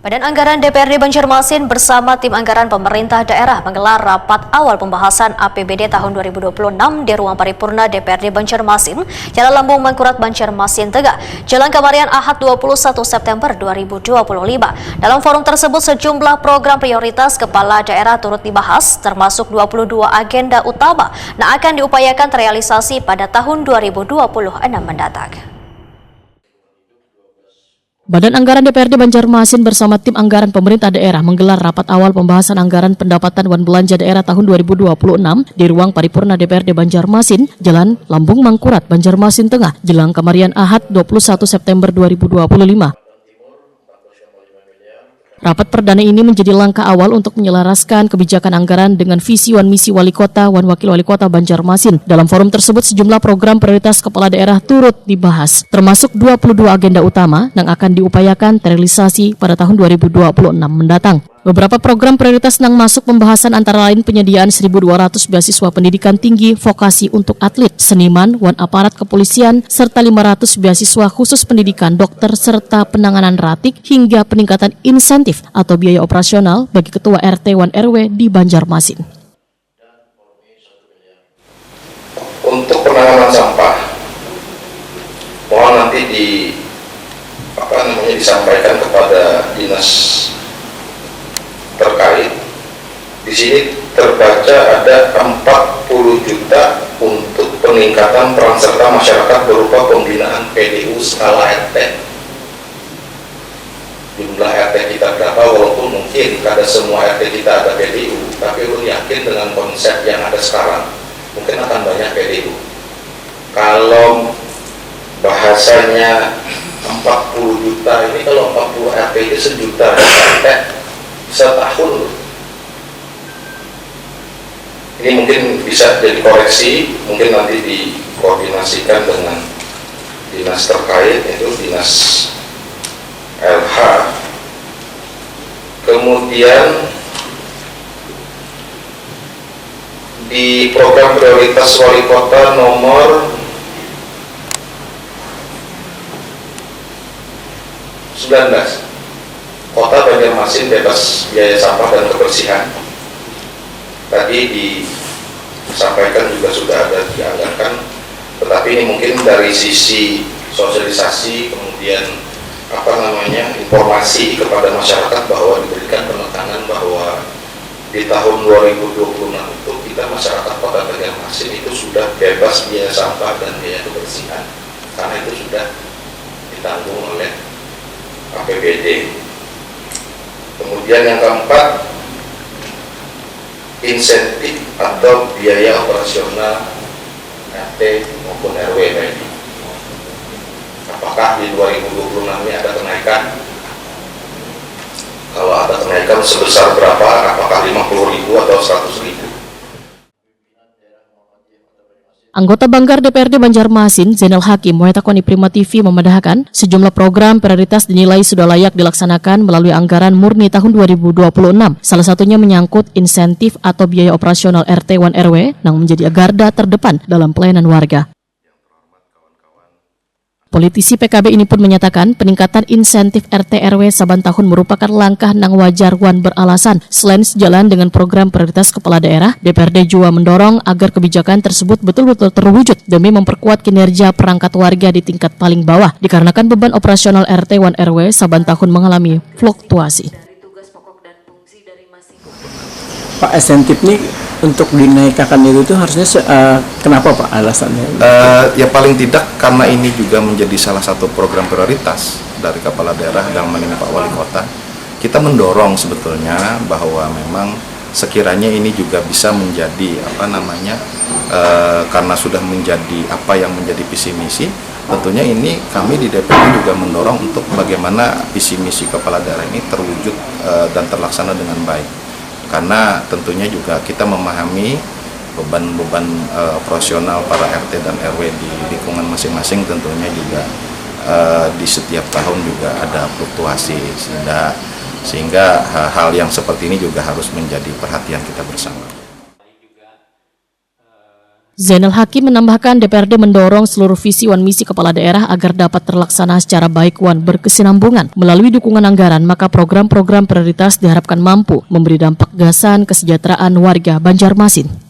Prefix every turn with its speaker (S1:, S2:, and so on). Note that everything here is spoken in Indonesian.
S1: Badan Anggaran DPRD Banjarmasin bersama tim anggaran pemerintah daerah menggelar rapat awal pembahasan APBD tahun 2026 di ruang paripurna DPRD Banjarmasin, Jalan Lambung Mangkurat, Banjarmasin Tengah, Jalan Kamarian Ahad 21 September 2025. Dalam forum tersebut sejumlah program prioritas kepala daerah turut dibahas, termasuk 22 agenda utama yang akan diupayakan terrealisasi pada tahun 2026 mendatang.
S2: Badan Anggaran DPRD Banjarmasin bersama tim anggaran pemerintah daerah menggelar rapat awal pembahasan anggaran pendapatan dan belanja daerah tahun 2026 di ruang paripurna DPRD Banjarmasin, Jalan Lambung Mangkurat, Banjarmasin Tengah, Jalan Kamarian Ahad 21 September 2025. Rapat perdana ini menjadi langkah awal untuk menyelaraskan kebijakan anggaran dengan visi wan misi wali kota wan wakil wali kota Banjarmasin. Dalam forum tersebut sejumlah program prioritas kepala daerah turut dibahas, termasuk 22 agenda utama yang akan diupayakan terrealisasi pada tahun 2026 mendatang. Beberapa program prioritas yang masuk pembahasan antara lain penyediaan 1.200 beasiswa pendidikan tinggi vokasi untuk atlet, seniman, wan aparat kepolisian, serta 500 beasiswa khusus pendidikan dokter serta penanganan ratik hingga peningkatan insentif atau biaya operasional bagi ketua RT wan RW di Banjarmasin.
S3: Untuk penanganan sampah, mohon nanti disampaikan kepada dinas terkait. Di sini terbaca ada 40 juta untuk peningkatan peran serta masyarakat berupa pembinaan PDU skala RT. Jumlah RT kita berapa, walaupun mungkin kada semua RT kita ada PDU, tapi ulun yakin dengan konsep yang ada sekarang mungkin akan banyak PDU. Kalau bahasanya 40 juta ini, kalau 40 RT itu sejuta RT setahun. Ini mungkin bisa jadi koreksi, mungkin nanti dikoordinasikan dengan dinas terkait, yaitu dinas LH. Kemudian di program prioritas wali kota nomor 19, Kota Banjarmasin bebas biaya sampah dan kebersihan. Tadi disampaikan juga sudah ada dianggarkan, tetapi ini mungkin dari sisi sosialisasi, kemudian informasi kepada masyarakat bahwa diberikan penekanan bahwa di tahun 2026 itu kita masyarakat Kota Banjarmasin itu sudah bebas biaya sampah dan biaya kebersihan, karena itu sudah ditanggung oleh APBD. Kemudian yang keempat, insentif atau biaya operasional RT maupun RW tadi. Apakah di 2026 ini ada kenaikan? Kalau ada kenaikan sebesar berapa? Apakah 50.000 atau 100.000?
S2: Anggota Banggar DPRD Banjarmasin, Zainal Hakim, Moetakoni Prima TV memandahkan sejumlah program prioritas dinilai sudah layak dilaksanakan melalui anggaran murni tahun 2026. Salah satunya menyangkut insentif atau biaya operasional RT wan RW yang menjadi garda terdepan dalam pelayanan warga. Politisi PKB ini pun menyatakan peningkatan insentif RT RW saban tahun merupakan langkah nang wajar wan beralasan. Selain sejalan dengan program prioritas kepala daerah, DPRD juga mendorong agar kebijakan tersebut betul-betul terwujud demi memperkuat kinerja perangkat warga di tingkat paling bawah, dikarenakan beban operasional RT wan RW saban tahun mengalami fluktuasi.
S4: Pak, insentif ini untuk dinaikkan itu harusnya kenapa Pak alasannya?
S3: Ya paling tidak karena ini juga menjadi salah satu program prioritas dari kepala daerah dalam ini Pak Wali Kota. Kita mendorong sebetulnya bahwa memang sekiranya ini juga bisa menjadi karena sudah menjadi apa yang menjadi visi misi. Tentunya ini kami di DPRD juga mendorong untuk bagaimana visi misi kepala daerah ini terwujud dan terlaksana dengan baik. Karena tentunya juga kita memahami beban-beban operasional para RT dan RW di lingkungan masing-masing, tentunya juga di setiap tahun juga ada fluktuasi, sehingga hal yang seperti ini juga harus menjadi perhatian kita bersama.
S2: Zainal Hakim menambahkan DPRD mendorong seluruh visi wan misi kepala daerah agar dapat terlaksana secara baik wan berkesinambungan. Melalui dukungan anggaran, maka program-program prioritas diharapkan mampu memberi dampak gasan kesejahteraan warga Banjarmasin.